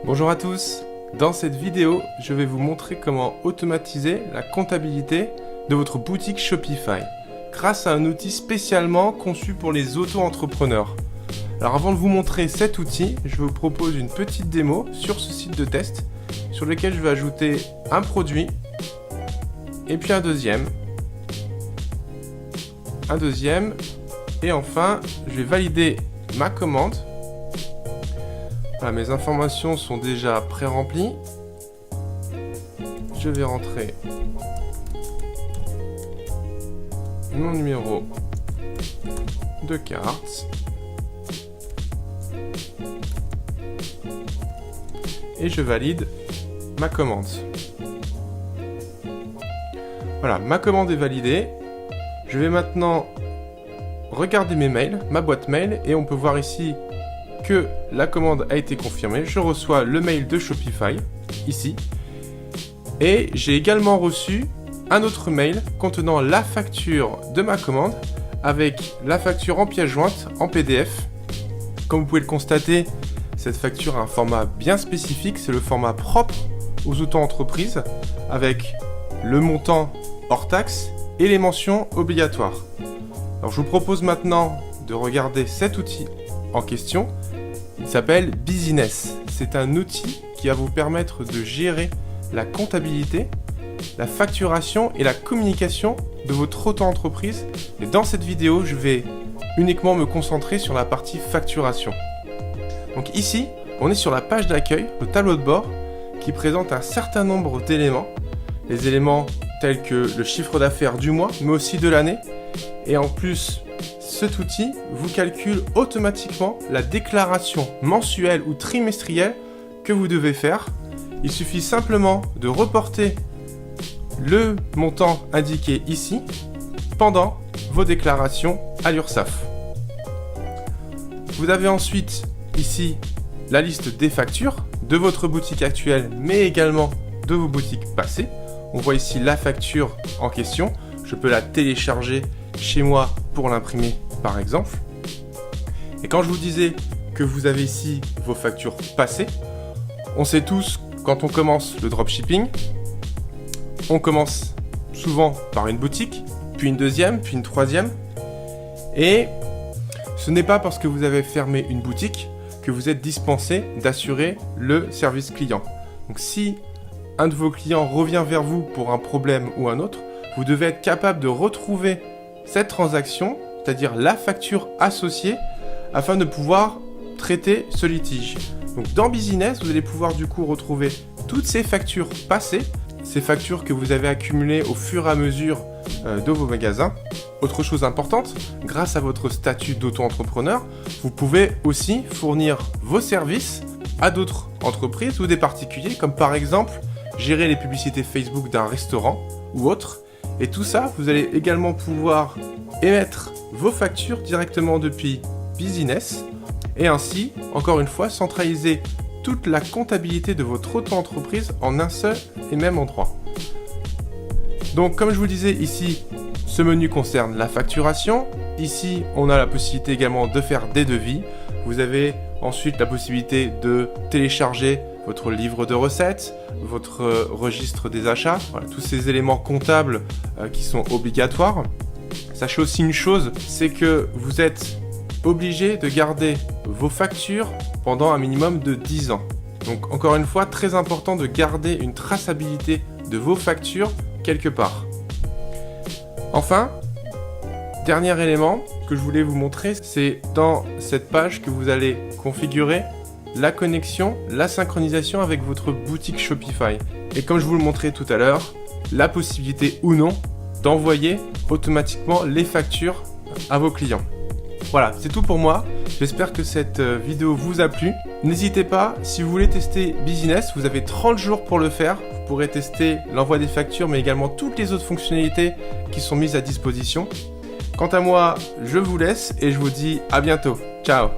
Bonjour à tous, dans cette vidéo, je vais vous montrer comment automatiser la comptabilité de votre boutique Shopify grâce à un outil spécialement conçu pour les auto-entrepreneurs. Alors avant de vous montrer cet outil, je vous propose une petite démo sur ce site de test sur lequel je vais ajouter un produit et puis un deuxième et enfin je vais valider ma commande. Voilà, mes informations sont déjà pré-remplies. Je vais rentrer mon numéro de carte et je valide ma commande. Voilà, ma commande est validée. Je vais maintenant regarder mes mails, ma boîte mail, et on peut voir ici que la commande a été confirmée. Je reçois le mail de Shopify, ici. Et j'ai également reçu un autre mail contenant la facture de ma commande avec la facture en pièce jointe en PDF. Comme vous pouvez le constater, cette facture a un format bien spécifique. C'est le format propre aux auto-entreprises avec le montant hors taxe et les mentions obligatoires. Alors je vous propose maintenant de regarder cet outil en question. Il s'appelle Business. C'est un outil qui va vous permettre de gérer la comptabilité, la facturation et la communication de votre auto-entreprise. Et dans cette vidéo, je vais uniquement me concentrer sur la partie facturation. Donc ici, on est sur la page d'accueil, le tableau de bord, qui présente un certain nombre d'éléments. Les éléments tels que le chiffre d'affaires du mois, mais aussi de l'année. Et en plus, cet outil vous calcule automatiquement la déclaration mensuelle ou trimestrielle que vous devez faire. Il suffit simplement de reporter le montant indiqué ici pendant vos déclarations à l'URSSAF. Vous avez ensuite ici la liste des factures de votre boutique actuelle mais également de vos boutiques passées. On voit ici la facture en question. Je peux la télécharger chez moi pour l'imprimer par exemple. Et quand je vous disais que vous avez ici vos factures passées, on sait tous quand on commence le dropshipping, on commence souvent par une boutique, puis une deuxième, puis une troisième. Et ce n'est pas parce que vous avez fermé une boutique que vous êtes dispensé d'assurer le service client. Donc si un de vos clients revient vers vous pour un problème ou un autre, vous devez être capable de retrouver cette transaction, c'est-à-dire la facture associée, afin de pouvoir traiter ce litige. Donc dans Business, vous allez pouvoir du coup retrouver toutes ces factures passées, ces factures que vous avez accumulées au fur et à mesure de vos magasins. Autre chose importante, grâce à votre statut d'auto-entrepreneur, vous pouvez aussi fournir vos services à d'autres entreprises ou des particuliers, comme par exemple gérer les publicités Facebook d'un restaurant ou autre. Et tout ça, vous allez également pouvoir émettre vos factures directement depuis Business et ainsi, encore une fois, centraliser toute la comptabilité de votre auto-entreprise en un seul et même endroit. Donc, comme je vous le disais ici, ce menu concerne la facturation. Ici, on a la possibilité également de faire des devis. Vous avez ensuite la possibilité de télécharger votre livre de recettes, votre registre des achats, voilà, tous ces éléments comptables qui sont obligatoires. Sachez aussi une chose, c'est que vous êtes obligé de garder vos factures pendant un minimum de 10 ans. Donc encore une fois, très important de garder une traçabilité de vos factures quelque part. Enfin, dernier élément que je voulais vous montrer, c'est dans cette page que vous allez configurer la connexion, la synchronisation avec votre boutique Shopify. Et comme je vous le montrais tout à l'heure, la possibilité ou non d'envoyer automatiquement les factures à vos clients. Voilà, c'est tout pour moi. J'espère que cette vidéo vous a plu. N'hésitez pas, si vous voulez tester Business, vous avez 30 jours pour le faire. Vous pourrez tester l'envoi des factures, mais également toutes les autres fonctionnalités qui sont mises à disposition. Quant à moi, je vous laisse et je vous dis à bientôt. Ciao!